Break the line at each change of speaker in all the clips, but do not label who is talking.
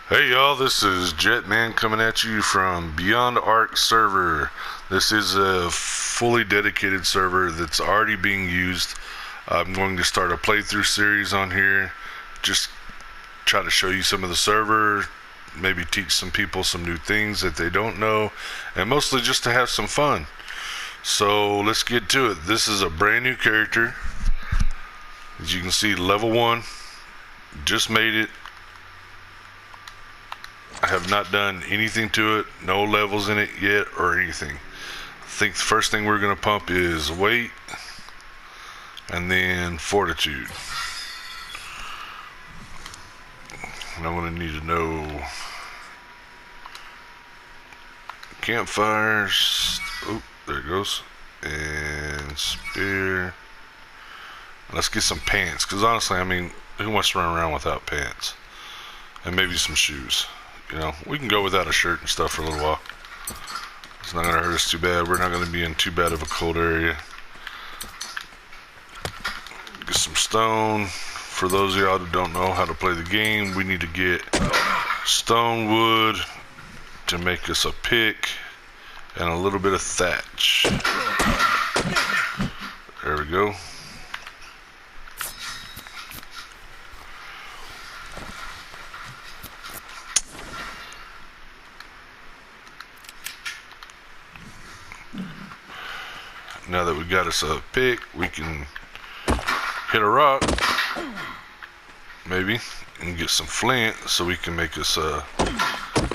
Hey y'all, this is Jetman coming at you from Beyond-Ark server. This is a fully dedicated server that's already being used. I'm going to start a playthrough series on here. Just try to show you some of the server, maybe teach some people some new things that they don't know, and mostly just to have some fun. So let's get to it. This is a brand new character. As you can see, level 1. Just made it. I have not done anything to it, no levels in it yet or anything. I think the first thing we're going to pump is weight and then fortitude. And I'm going to need to know campfires. Oh, there it goes. And spear. Let's get some pants, because honestly, I mean, who wants to run around without pants? And maybe some shoes. You know, we can go without a shirt and stuff for a little while. It's not going to hurt us too bad. We're not going to be in too bad of a cold area. Get some stone. For those of y'all that don't know how to play the game, we need to get stone wood to make us a pick and a little bit of thatch. There we go. Now that we got us a pick, we can hit a rock, maybe, and get some flint so we can make us a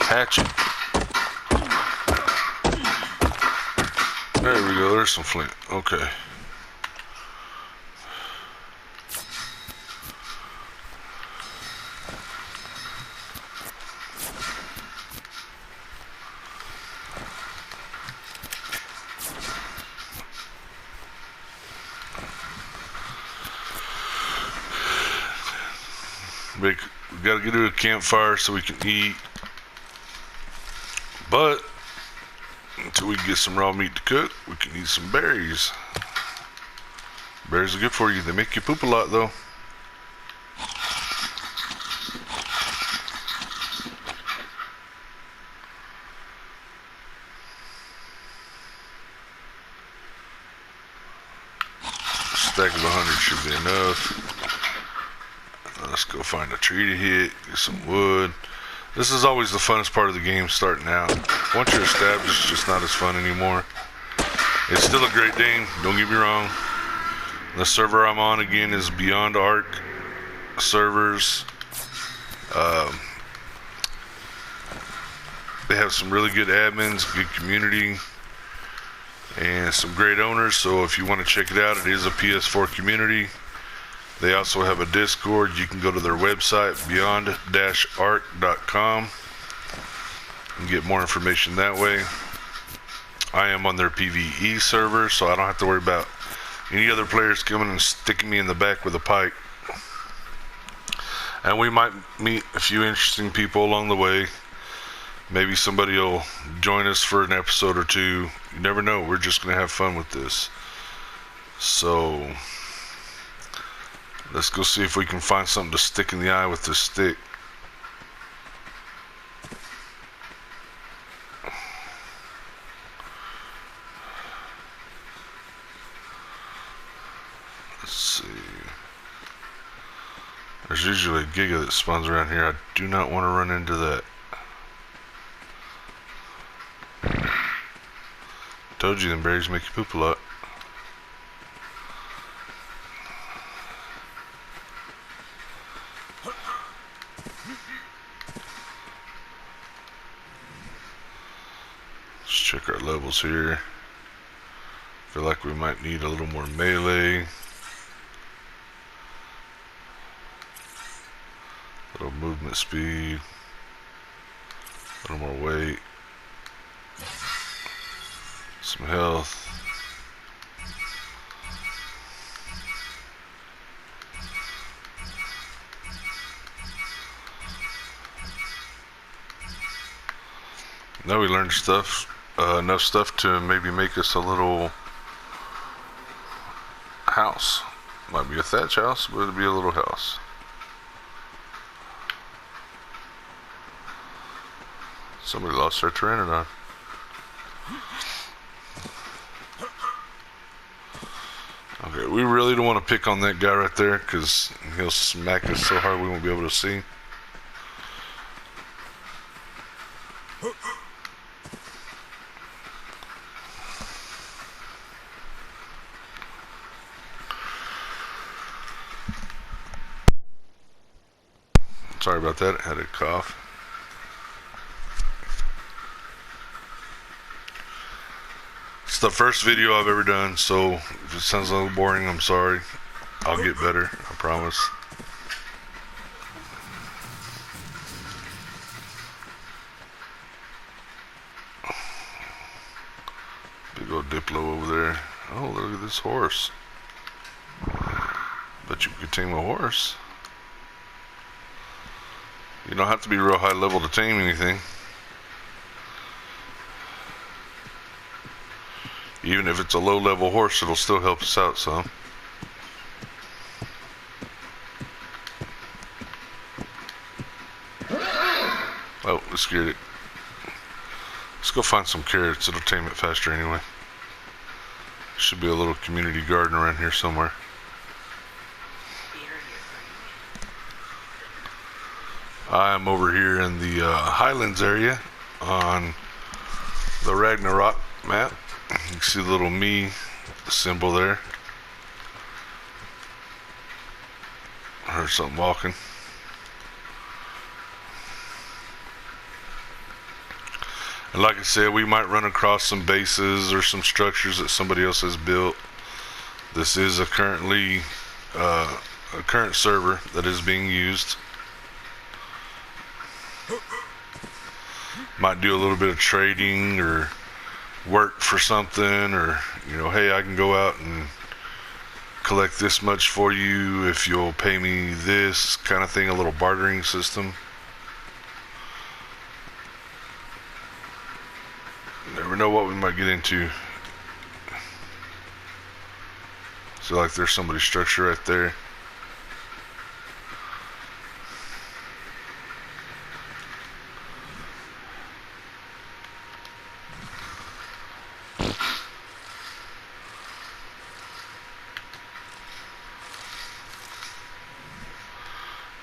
hatchet. There we go, there's some flint. Okay. We gotta get to a campfire so we can eat. But until we get some raw meat to cook, we can eat some berries. Berries are good for you. They make you poop a lot though. Stack of 100 should be enough. Let's go find a tree to hit, get some wood. This is always the funnest part of the game, starting out. Once you're established, it's just not as fun anymore. It's still a great game, don't get me wrong. The server I'm on again is Beyond-Ark servers. They have some really good admins, good community, and some great owners. So if you want to check it out, it is a PS4 community. They also have a Discord. You can go to their website, beyond-ark.com, and get more information that way. I am on their PvE server, so I don't have to worry about any other players coming and sticking me in the back with a pipe. And we might meet a few interesting people along the way. Maybe somebody will join us for an episode or two. You never know. We're just going to have fun with this. So let's go see if we can find something to stick in the eye with this stick. Let's see. There's usually a giga that spawns around here. I do not want to run into that. Told you them berries make you poop a lot. Let's check our levels here. Feel like we might need a little more melee. A little movement speed. A little more weight. Some health. Now we learned stuff, enough stuff to maybe make us a little house. Might be a thatch house, but it'll be a little house. Somebody lost their pteranodon. Okay, we really don't want to pick on that guy right there because he'll smack us so hard we won't be able to see. Sorry about that, I had a cough. It's the first video I've ever done, so if it sounds a little boring, I'm sorry. I'll get better, I promise. Big old Diplo over there. Oh, look at this horse. Bet you could tame a horse. You don't have to be real high level to tame anything. Even if it's a low level horse, it'll still help us out some. Oh, we scared it. Let's go find some carrots. It'll tame it faster anyway. Should be a little community garden around here somewhere. I'm over here in the Highlands area on the Ragnarok map. You can see the little me symbol there. I heard something walking. And like I said, we might run across some bases or some structures that somebody else has built. This is a current server that is being used. Might do a little bit of trading or work for something, or hey, I can go out and collect this much for you if you'll pay me this kind of thing, a little bartering system. Never know what we might get into. So like there's somebody's structure right there.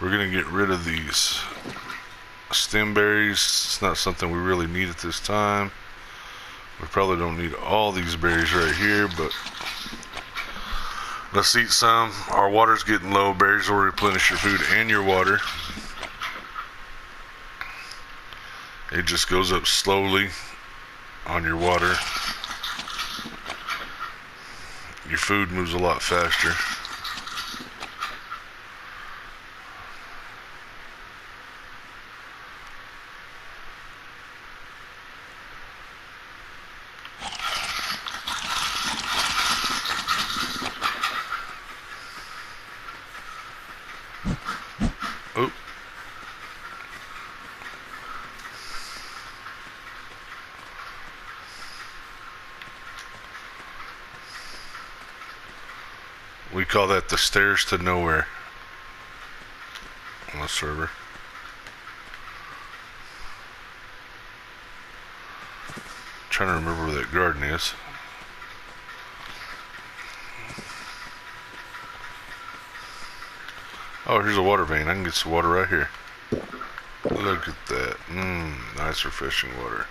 We're gonna get rid of these stem berries. It's not something we really need at this time. We probably don't need all these berries right here, but let's eat some. Our water's getting low. Berries will replenish your food and your water. It just goes up slowly on your water. Your food moves a lot faster. Oh. We call that the stairs to nowhere on the server. Trying to remember where that garden is. Oh, here's a water vein. I can get some water right here. Look at that. Nice refreshing water.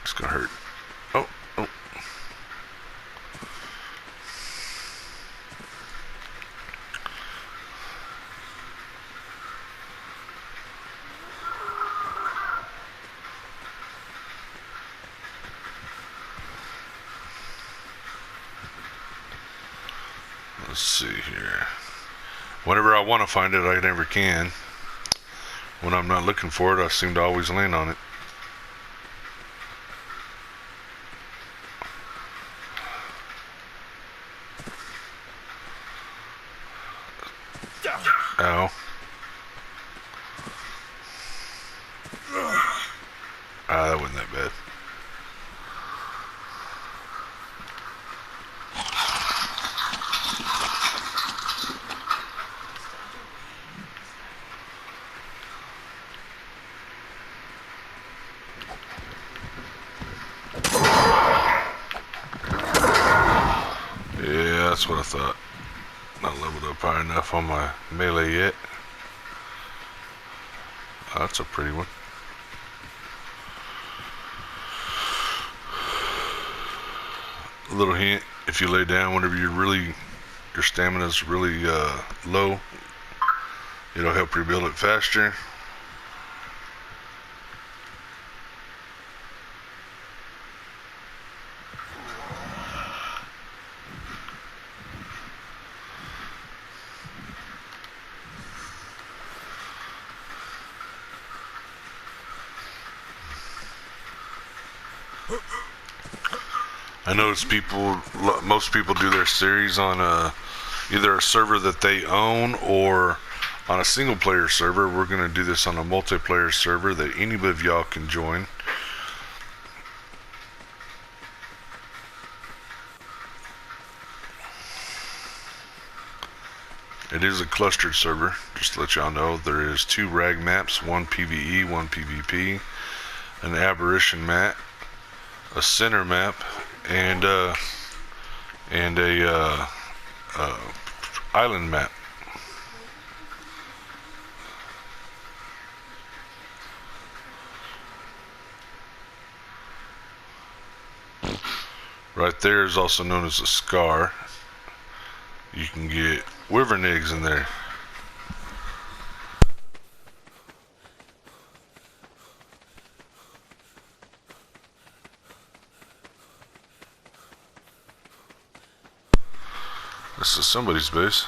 It's gonna hurt. Oh. Let's see here. Whenever I want to find it, I never can. When I'm not looking for it, I seem to always land on it. Ow. That wasn't that bad. That's what I thought. Not leveled up high enough on my melee yet. Oh, that's a pretty one. A little hint, if you lay down whenever your stamina's really low, it'll help rebuild it faster. I notice most people do their series on either a server that they own or on a single player server. We're going to do this on a multiplayer server that any of y'all can join. It is a clustered server, just to let y'all know. There is 2 rag maps, 1 PvE, 1 PvP, an aberration map, a center map, and a island map. Right there is also known as a scar. You can get wyvern eggs in there. This is somebody's base.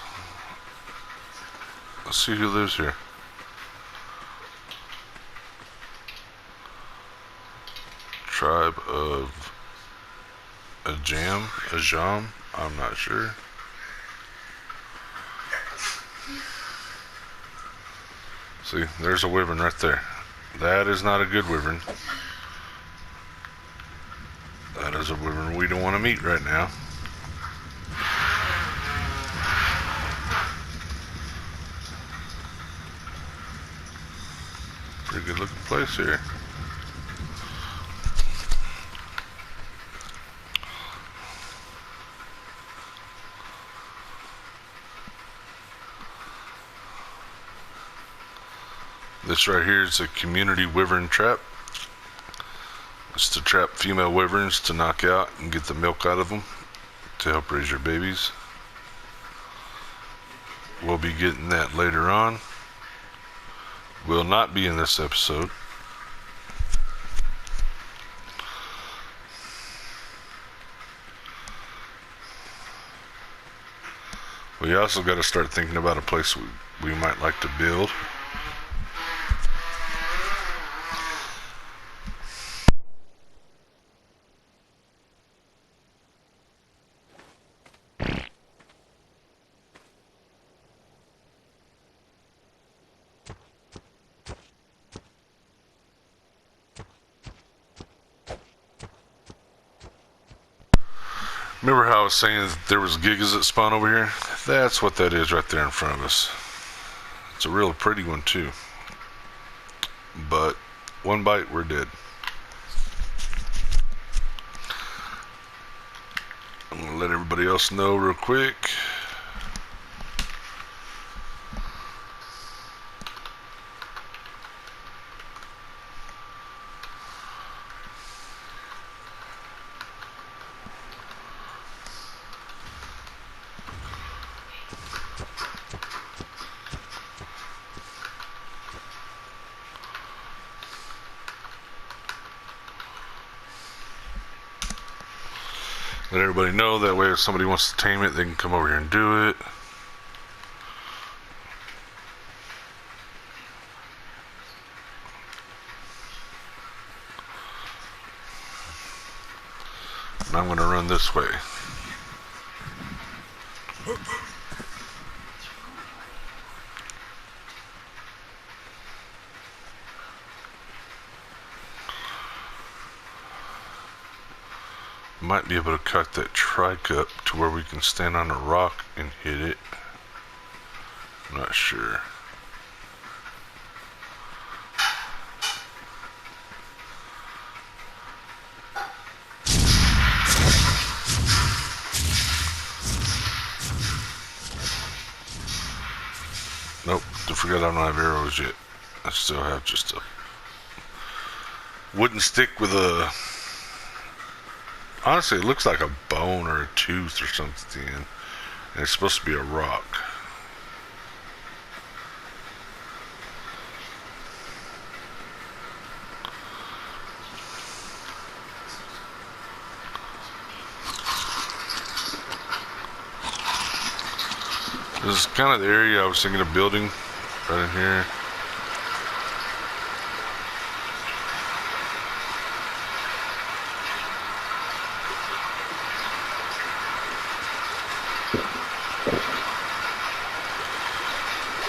Let's see who lives here. Tribe of Ajam, I'm not sure. See, there's a wyvern right there. That is not a good wyvern. That is a wyvern we don't want to meet right now. Pretty good looking place here. This right here is a community wyvern trap. It's to trap female wyverns to knock out and get the milk out of them to help raise your babies. We'll be getting that later on. Will not be in this episode. We also got to start thinking about a place we might like to build. Remember how I was saying that there was gigas that spawn over here? That's what that is right there in front of us. It's a real pretty one too. But one bite, we're dead. I'm gonna let everybody else know real quick. Let everybody know, that way if somebody wants to tame it, they can come over here and do it. And I'm going to run this way. Might be able to cut that trike up to where we can stand on a rock and hit it. I'm not sure. I forgot I don't have arrows yet. I still have just a wooden stick with a... Honestly, it looks like a bone or a tooth or something. And it's supposed to be a rock. This is kind of the area I was thinking of building, right in here.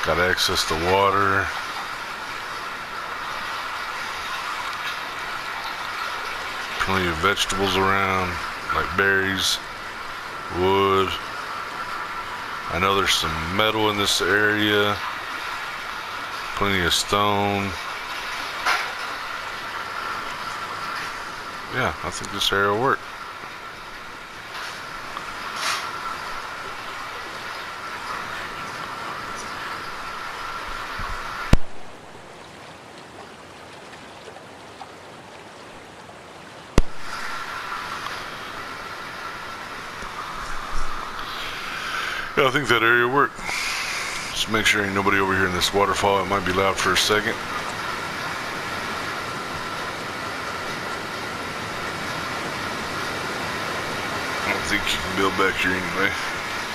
Got access to water. Plenty of vegetables around, like berries, wood. I know there's some metal in this area. Plenty of stone. Yeah, I think this area will work. Yeah, I think that area will work. Just make sure ain't nobody over here in this waterfall. It might be loud for a second. I don't think you can build back here anyway.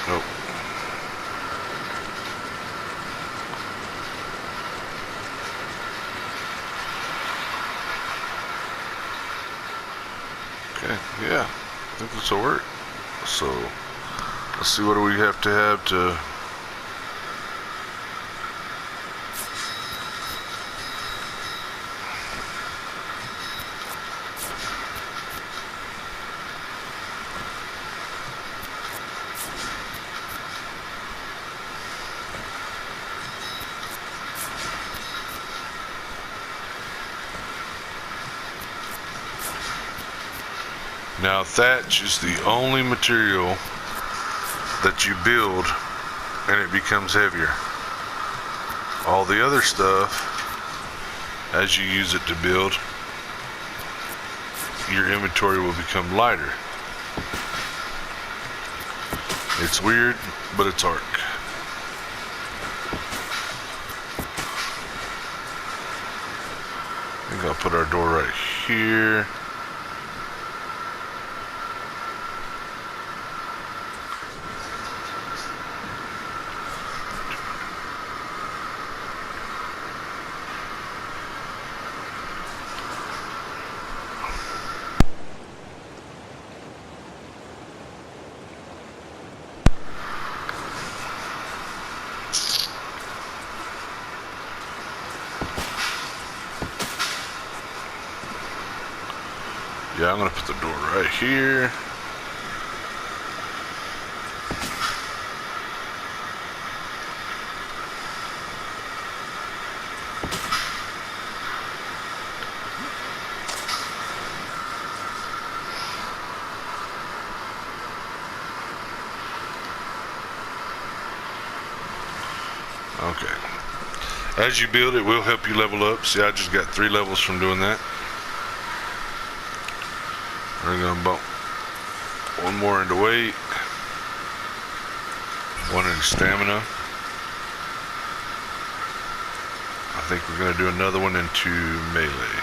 Nope. Okay, yeah, I think this will work. So, let's see what do we have to Now, thatch is the only material that you build and it becomes heavier. All the other stuff, as you use it to build, your inventory will become lighter. It's weird, but it's Ark. I think I'll put our door right here. Yeah, I'm gonna put the door right here. Okay. As you build, it will help you level up. See, I just got 3 levels from doing that. We're gonna bump 1 more into weight, 1 into stamina. I think we're gonna do another one into melee.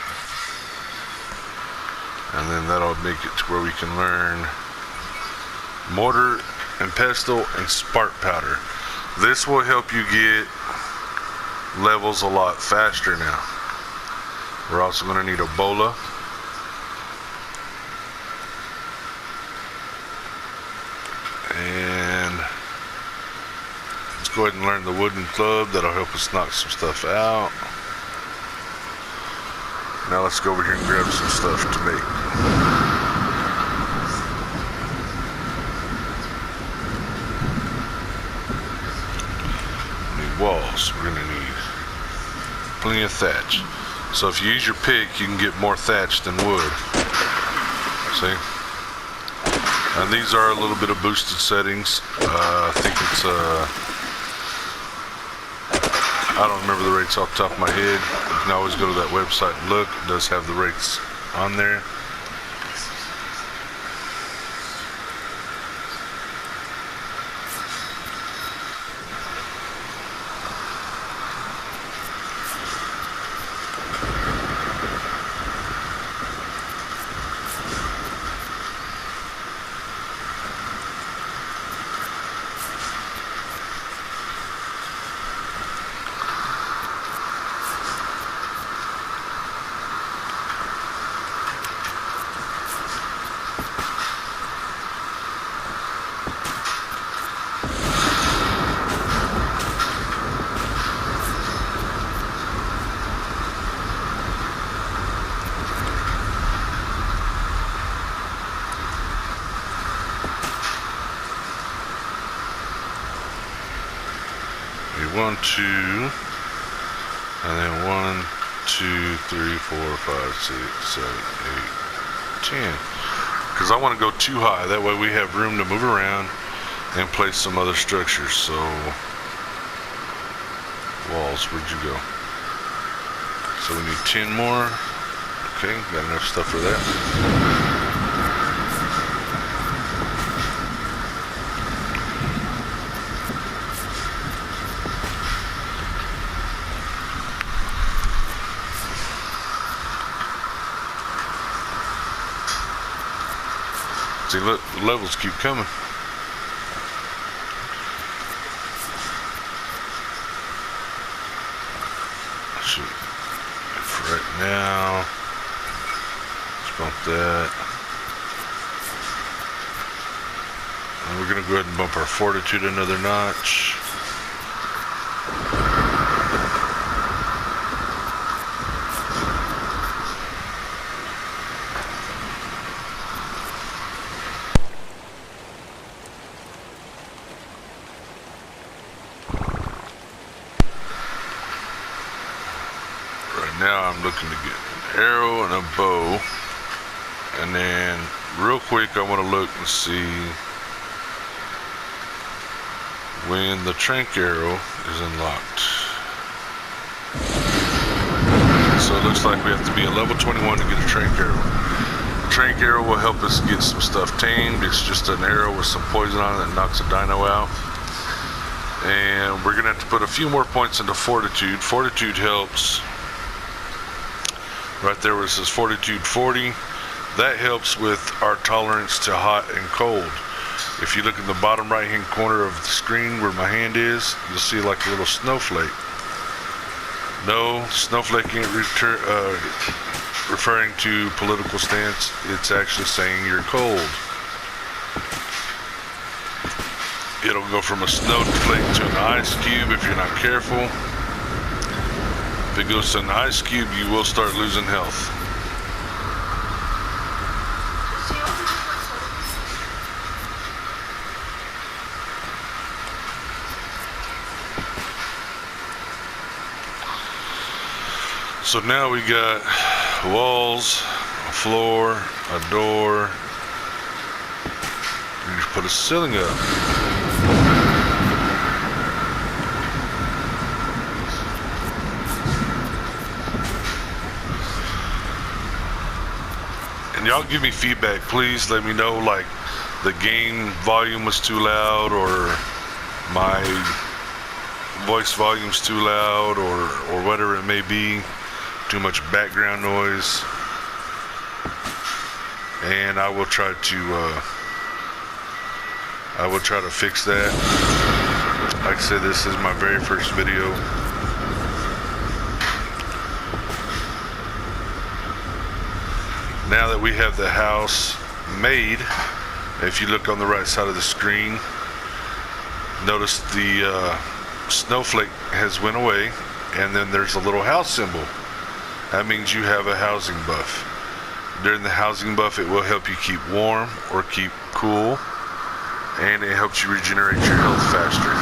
And then that'll make it to where we can learn mortar and pestle and spark powder. This will help you get levels a lot faster now. We're also gonna need a bola. And let's go ahead and learn the wooden club. That'll help us knock some stuff out. Now let's go over here and grab some stuff to make. We need walls. We're gonna need plenty of thatch. So if you use your pick, you can get more thatch than wood. See? And these are a little bit of boosted settings. I think it's I don't remember the rates off the top of my head. You can always go to that website and look. It does have the rates on there. One, two, and then 1, 2, 3, 4, 5, 6, 7, 8, 10. Because I want to go too high. That way we have room to move around and place some other structures. So, walls, where'd you go? So we need 10 more. Okay, got enough stuff for that. See, look, the levels keep coming. Shoot. For right now, let's bump that. And we're going to go ahead and bump our fortitude another notch. Now I'm looking to get an arrow and a bow, and then real quick I want to look and see when the trank arrow is unlocked. So it looks like we have to be a level 21 to get a trank arrow. Trank arrow will help us get some stuff tamed. It's just an arrow with some poison on it that knocks a dino out. And we're gonna have to put a few more points into fortitude. Fortitude helps. Right there where it says fortitude 40, that helps with our tolerance to hot and cold. If you look in the bottom right hand corner of the screen where my hand is, you'll see like a little snowflake. No, snowflake ain't referring to political stance. It's actually saying you're cold. It'll go from a snowflake to an ice cube if you're not careful. If it goes to an ice cube, you will start losing health. So now we got walls, a floor, a door. We just put a ceiling up. And y'all give me feedback, please. Let me know, like, the game volume was too loud, or my voice volume's too loud, or whatever it may be. Too much background noise. And I will try to fix that. Like I said, this is my very first video. Now that we have the house made, if you look on the right side of the screen, notice the snowflake has went away, and then there's a little house symbol. That means you have a housing buff. During the housing buff, it will help you keep warm or keep cool, and it helps you regenerate your health faster.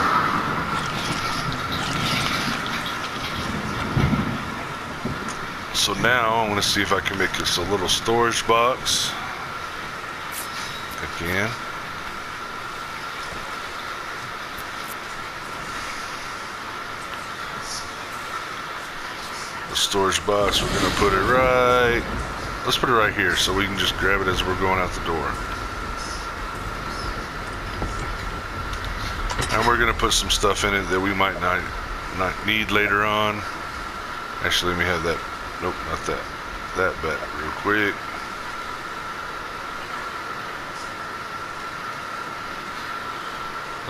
So now I'm going to see if I can make this a little storage box. Again. The storage box, we're gonna put it right, let's put it right here so we can just grab it as we're going out the door. And we're gonna put some stuff in it that we might not need later on. Actually, let me have that, nope, not that, that back real quick.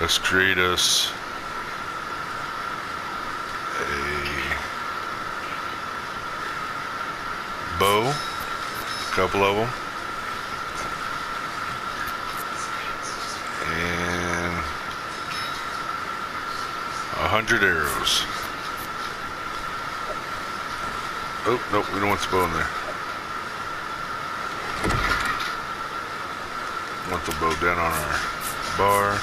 Let's create us a bow, a couple of them, and 100 arrows. Oh, nope, we don't want the bow in there. We want the bow down on our bar.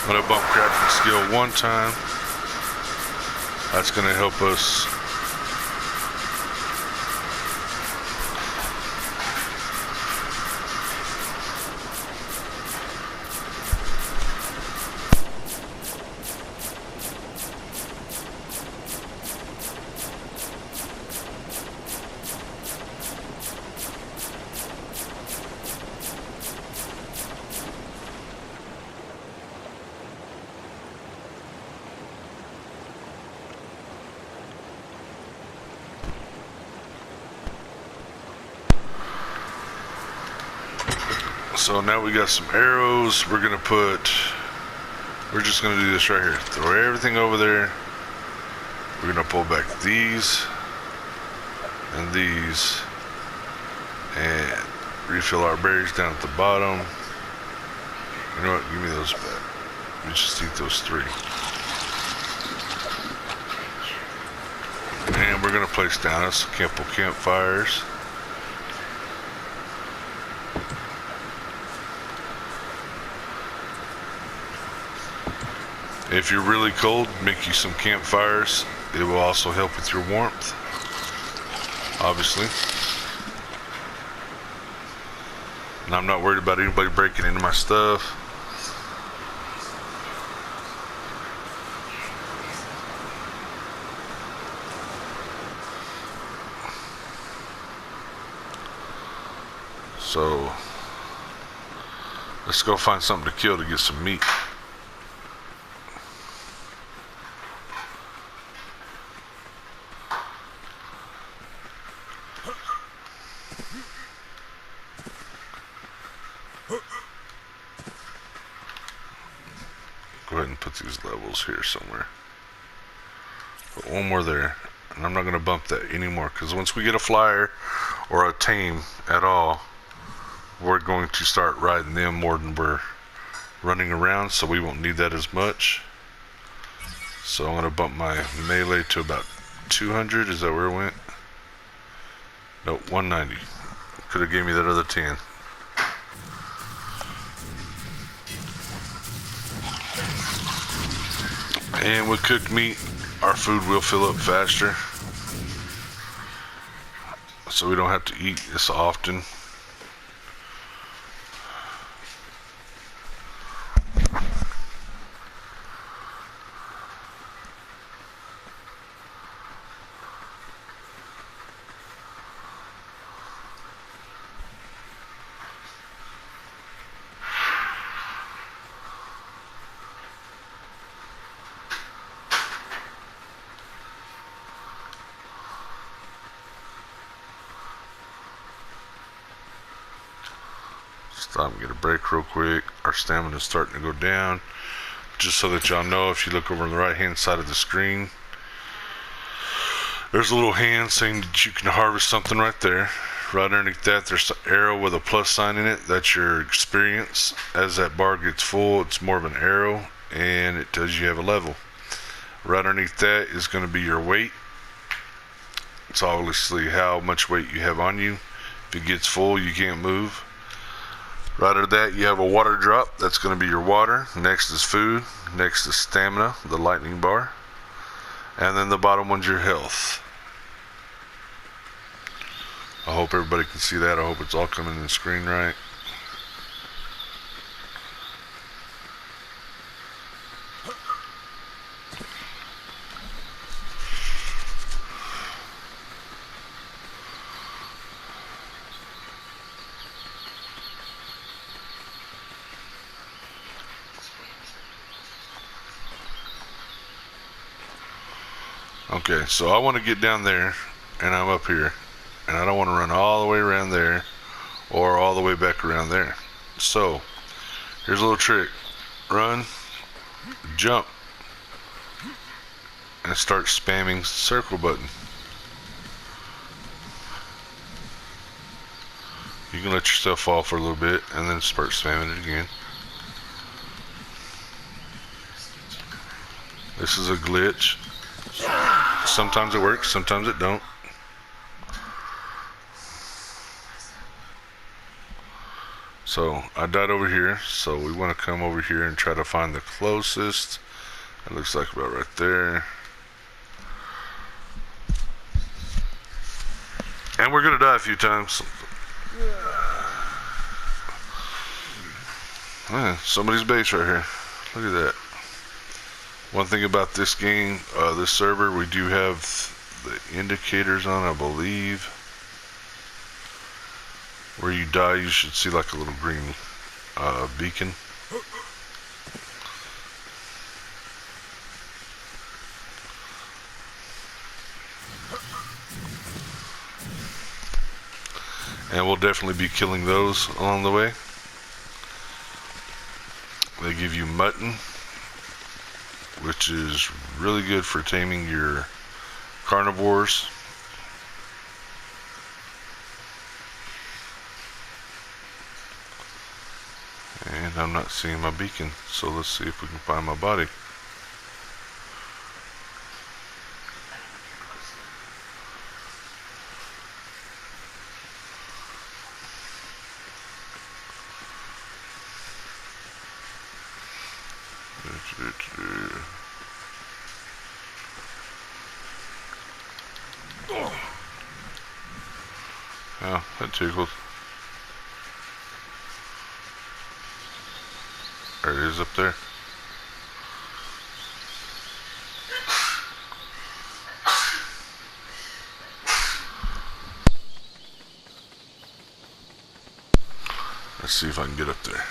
I'm gonna bump crafting skill one time. That's gonna help us so now we got some arrows. We're just gonna do this right here. Throw everything over there. We're gonna pull back these and these and refill our berries down at the bottom. You know what, give me those back. We just eat those 3. And we're gonna place down us a couple campfires. If you're really cold, make you some campfires. It will also help with your warmth, obviously. And I'm not worried about anybody breaking into my stuff. So, let's go find something to kill to get some meat. Go ahead and put these levels here somewhere. Put one more there. And I'm not going to bump that anymore, because once we get a flyer or a tame at all, we're going to start riding them more than we're running around, so we won't need that as much. So I'm going to bump my melee to about 200. Is that where it went? Nope, 190. Could have gave me that other 10. And with cooked meat, our food will fill up faster, so we don't have to eat this often. Stop and get a break real quick. Our stamina is starting to go down. Just so that y'all know, if you look over on the right hand side of the screen, there's a little hand saying that you can harvest something right there. Right underneath that, there's an arrow with a plus sign in it. That's your experience. As that bar gets full, it's more of an arrow, and it tells you have a level. Right underneath that is going to be your weight. It's obviously how much weight you have on you. If it gets full, you can't move. Right under that, you have a water drop. That's going to be your water. Next is food. Next is stamina, the lightning bar. And then the bottom one's your health. I hope everybody can see that. I hope it's all coming in the screen right. Okay, so I want to get down there, and I'm up here, and I don't want to run all the way around there or all the way back around there. So here's a little trick. Run, jump, and start spamming the circle button. You can let yourself fall for a little bit and then start spamming it again. This is a glitch. Sometimes it works, sometimes it don't. So I died over here, so we want to come over here and try to find the closest. It looks like about right there. And we're gonna die a few times. Man, somebody's base right here. Look at that. One thing about this game, this server, we do have the indicators on, I believe. Where you die, you should see like a little green beacon. And we'll definitely be killing those along the way. They give you mutton, which is really good for taming your carnivores. And I'm not seeing my beacon, so let's see if we can find my body. Oh, that tickled. There it is up there. Let's see if I can get up there.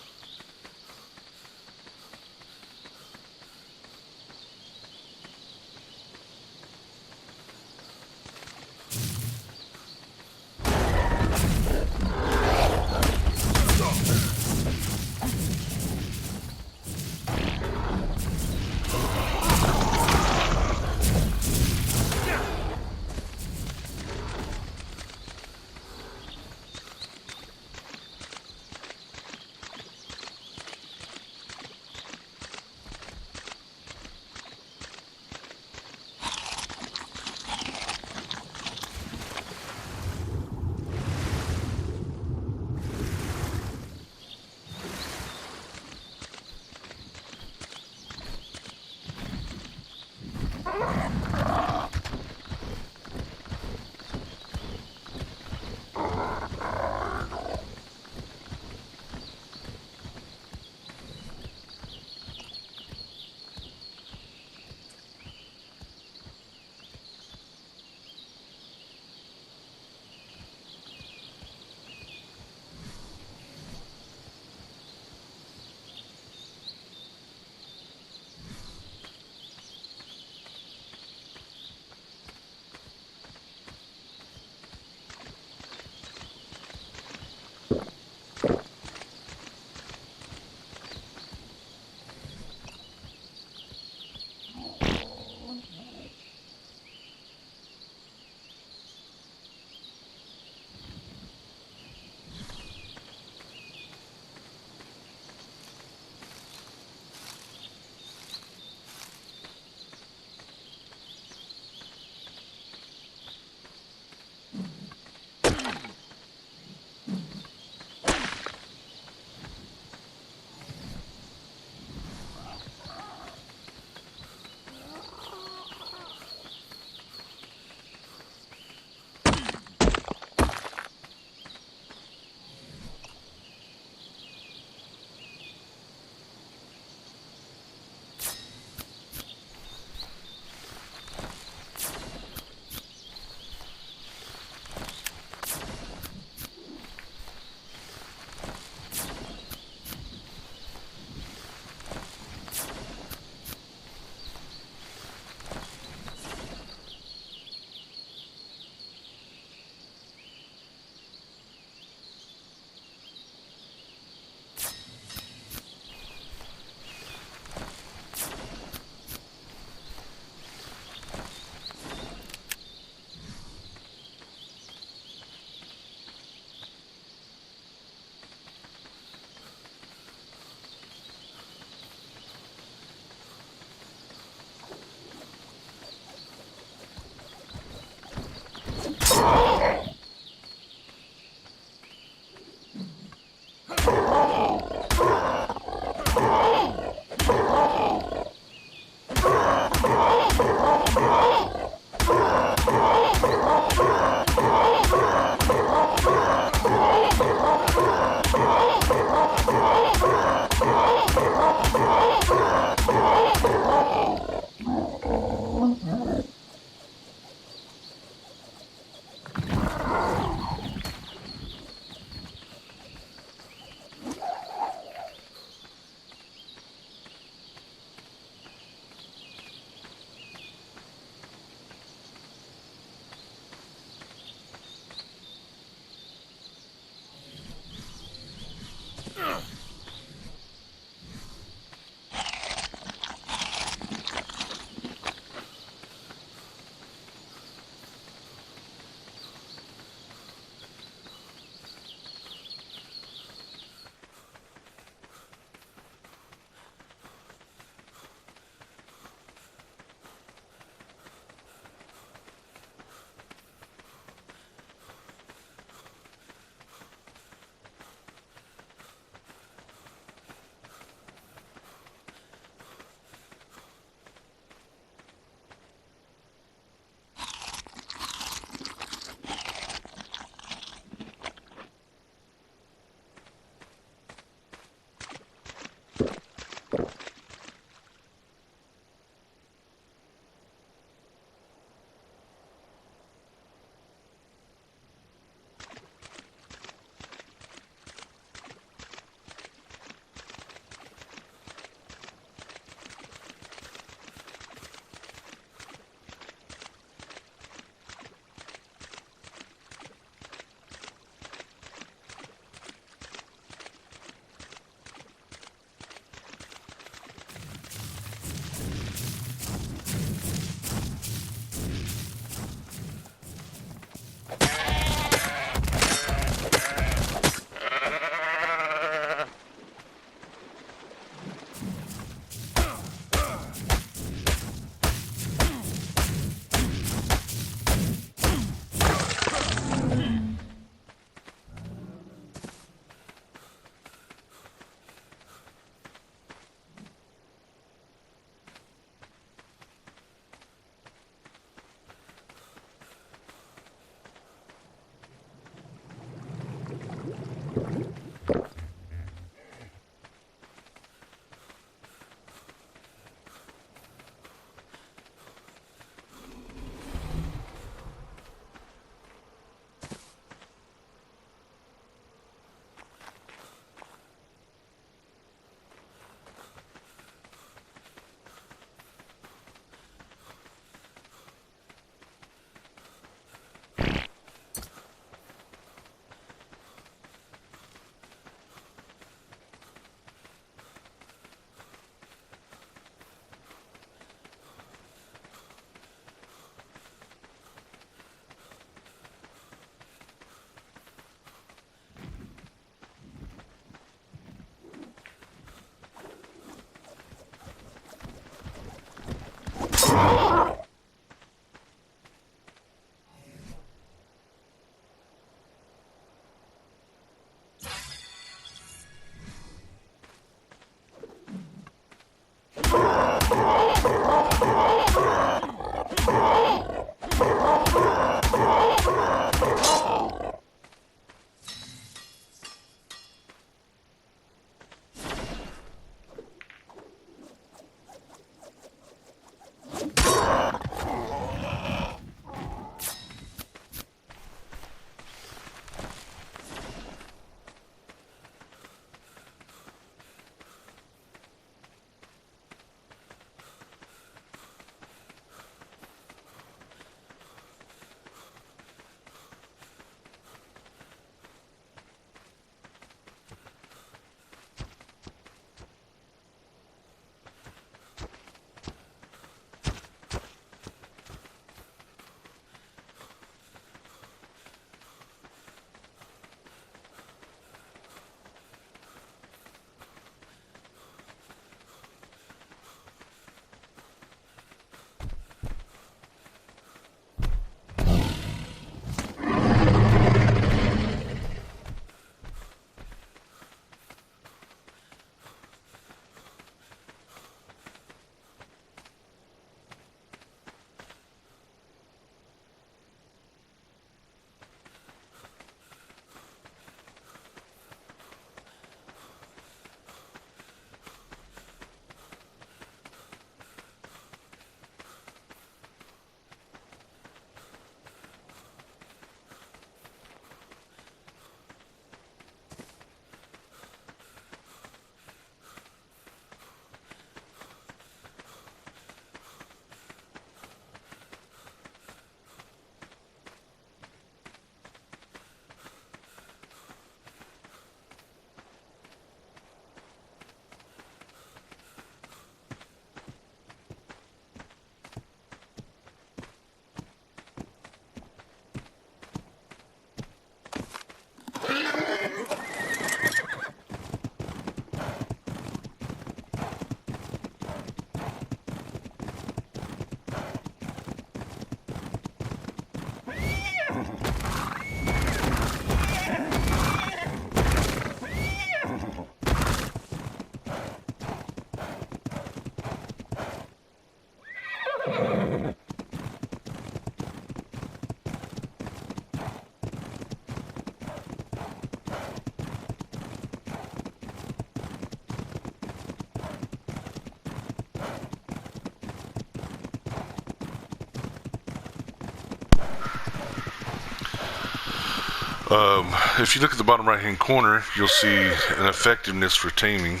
If you look at the bottom right hand corner, you'll see an effectiveness for taming. It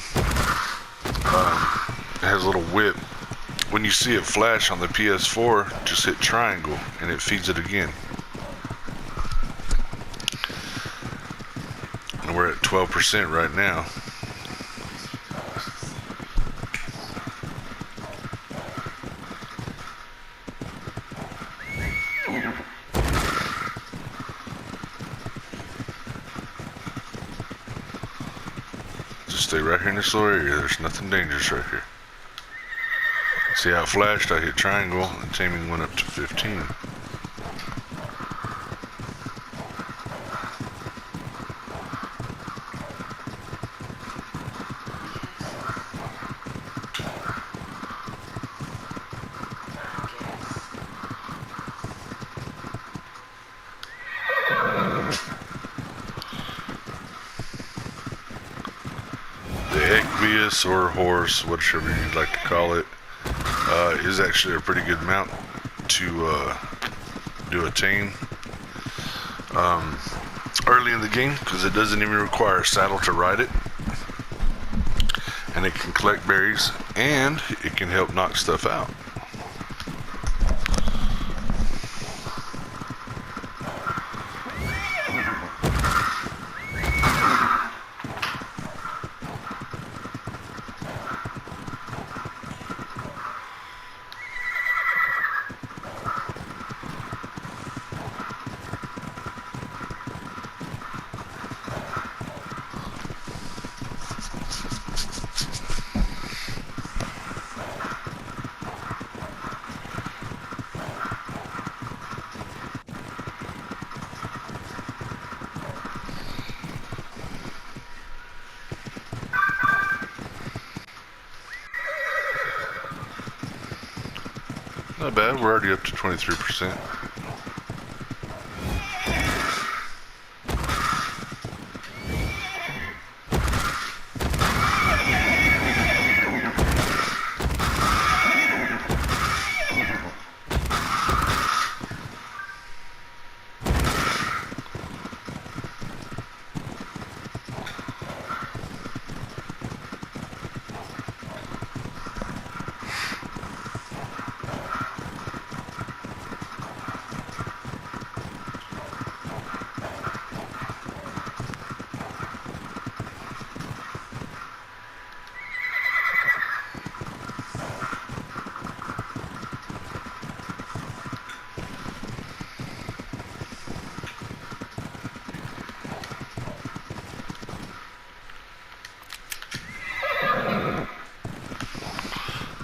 has a little whip. When you see it flash on the PS4, just hit triangle and it feeds it again. And we're at 12% right now. Just stay right here in this little area. There's nothing dangerous right here. See how it flashed? I hit triangle and taming went up to 15. The Equius or horse, whatever you'd like to call it, is actually a pretty good mount to do a tame early in the game, because it doesn't even require a saddle to ride it, and it can collect berries and it can help knock stuff out. Not bad. We're already up to 23%.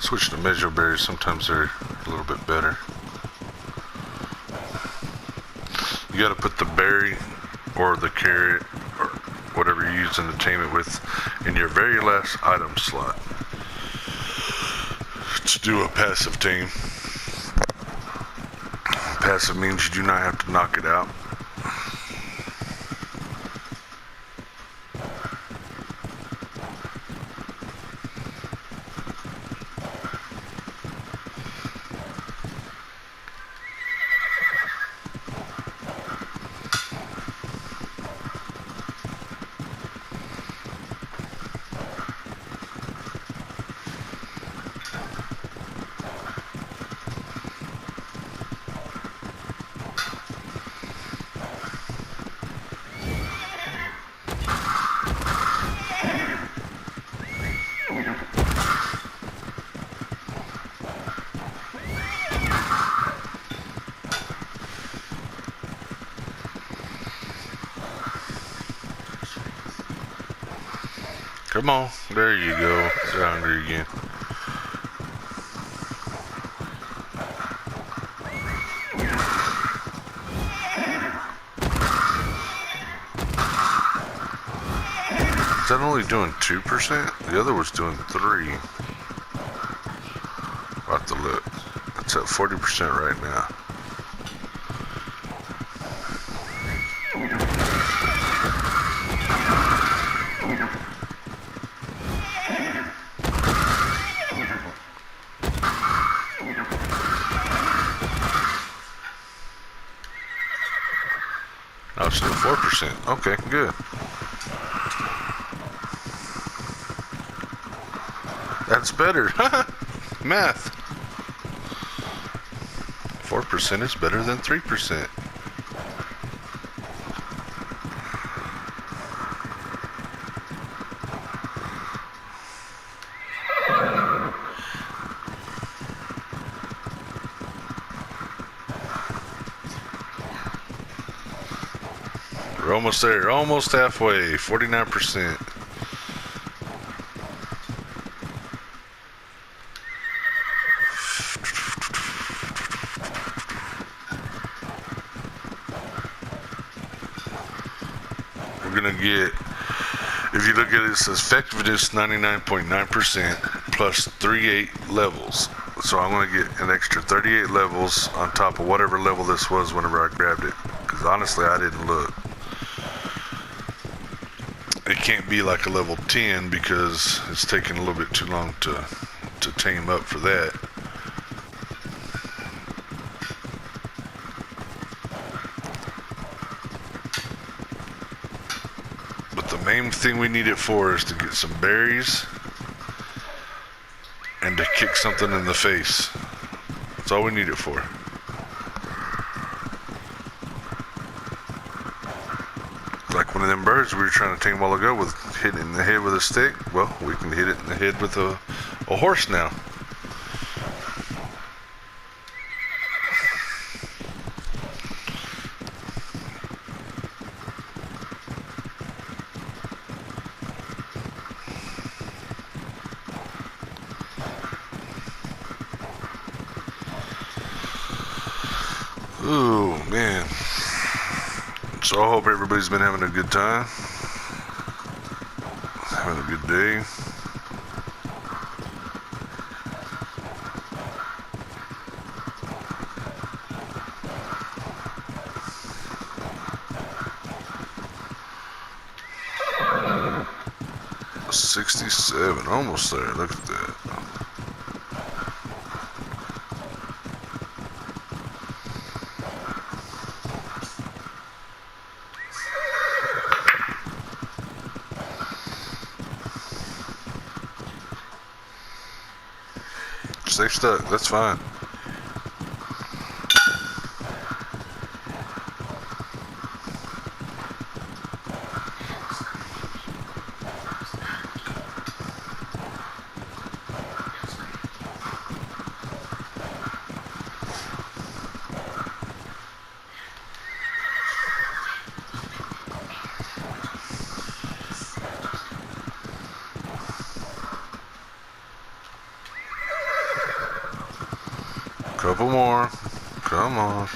Switch to measure berries, sometimes they're a little bit better. You gotta put the berry or the carrot or whatever you're using to tame it with in your very last item slot to do a passive tame. Passive means you do not have to knock it out. Come on, there you go. They're hungry again. Is that only doing 2%? The other was doing 3%. I'll have to look. It's at 40% right now. Oh, it's still 4%. Okay, good. That's better. Math. 4% is better than 3%. We're almost there, almost halfway, 49%. We're gonna get, if you look at it, it says effectiveness 99.9% plus 38 levels. So I'm gonna get an extra 38 levels on top of whatever level this was whenever I grabbed it. Because honestly, I didn't look. It can't be like a level 10 because it's taking a little bit too long to tame up for that. But the main thing we need it for is to get some berries and to kick something in the face. That's all we need it for. Like one of them birds we were trying to tame a while ago with hitting it in the head with a stick. Well, we can hit it in the head with a horse now. Ooh, man. So I hope everybody's been having a good time. Having a good day. 67, almost there. Look at that. Stay stuck, that's fine. Couple more. Come on.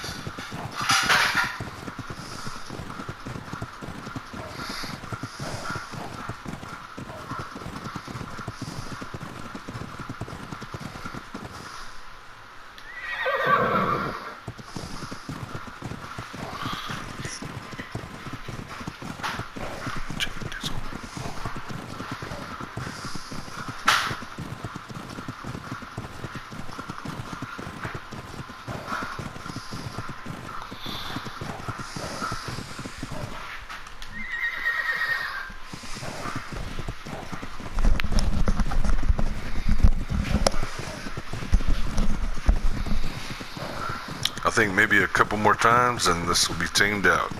I think maybe a couple more times and this will be tamed out.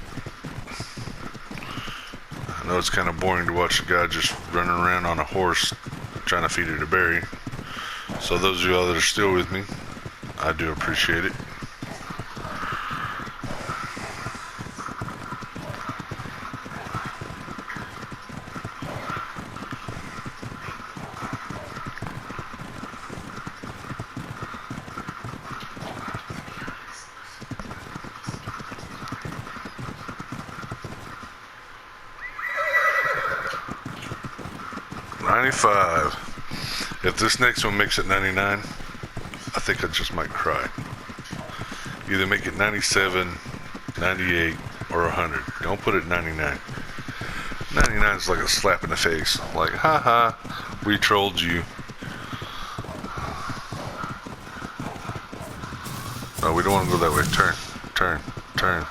I know it's kind of boring to watch a guy just running around on a horse trying to feed it a berry. So those of y'all that are still with me, I do appreciate it. If this next one makes it 99, I think I just might cry. Either make it 97, 98, or 100. Don't put it 99. 99 is like a slap in the face. Like, haha, we trolled you. No, we don't want to go that way. Turn, turn, turn.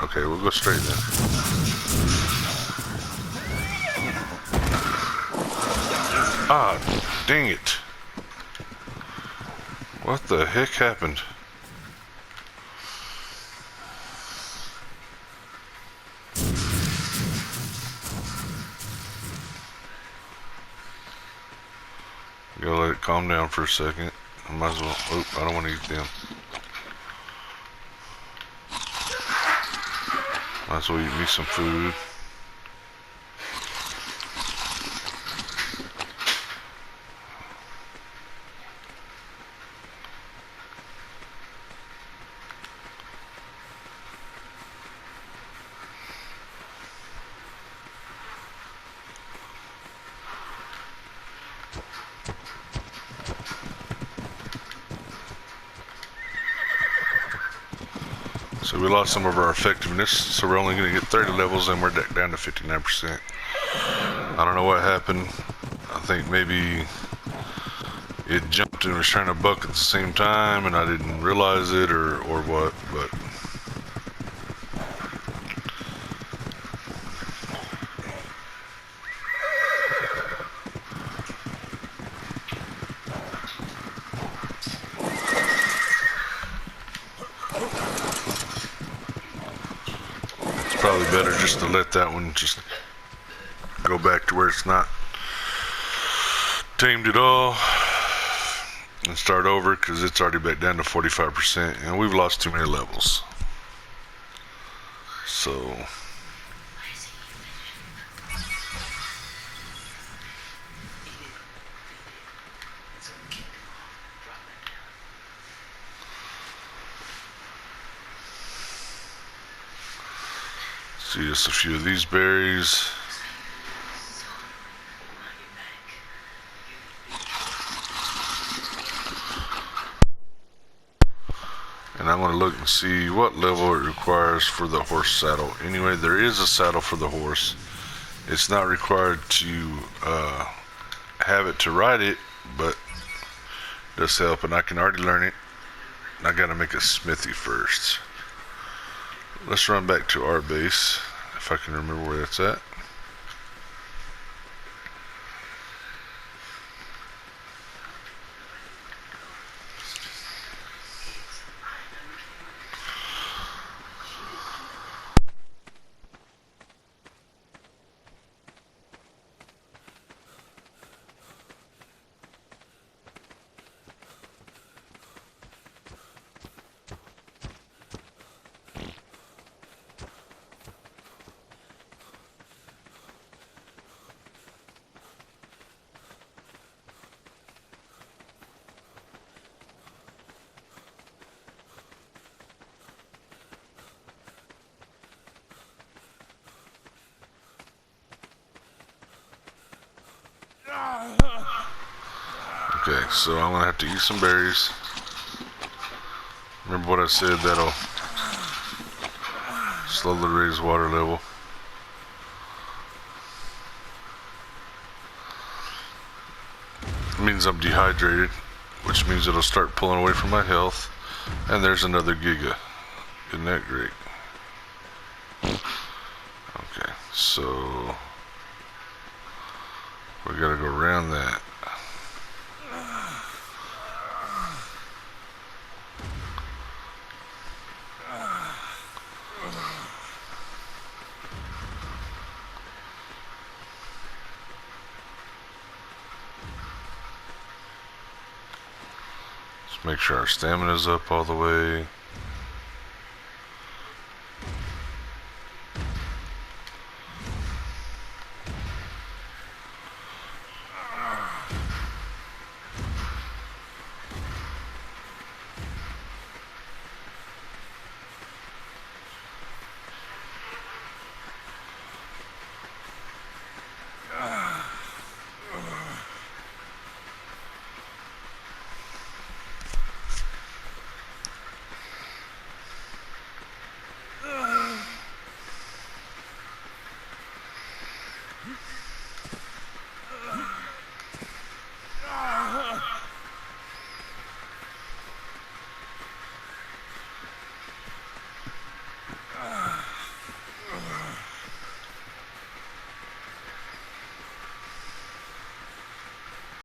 Okay, we'll go straight then. Ah, dang it. What the heck happened? Gotta let it calm down for a second. I might as well. Oh, I don't want to eat them. Might as well eat me some food. So we lost some of our effectiveness, so we're only going to get 30 levels and we're down to 59%. I don't know what happened. I think maybe it jumped and was trying to buck at the same time and I didn't realize it or what, but probably better just to let that one just go back to where it's not tamed at all and start over, because it's already back down to 45% and we've lost too many levels. So see just a few of these berries. And I'm going to look and see what level it requires for the horse saddle. Anyway, there is a saddle for the horse. It's not required to have it to ride it, but it does help, and I can already learn it. I gotta make a smithy first. Let's run back to our base, if I can remember where that's at. Okay, so I'm gonna have to eat some berries. Remember what I said, that'll slowly raise water level. It means I'm dehydrated, which means it'll start pulling away from my health. And there's another giga. Isn't that great? Okay, so we gotta go around that. Let's make sure our stamina's up all the way.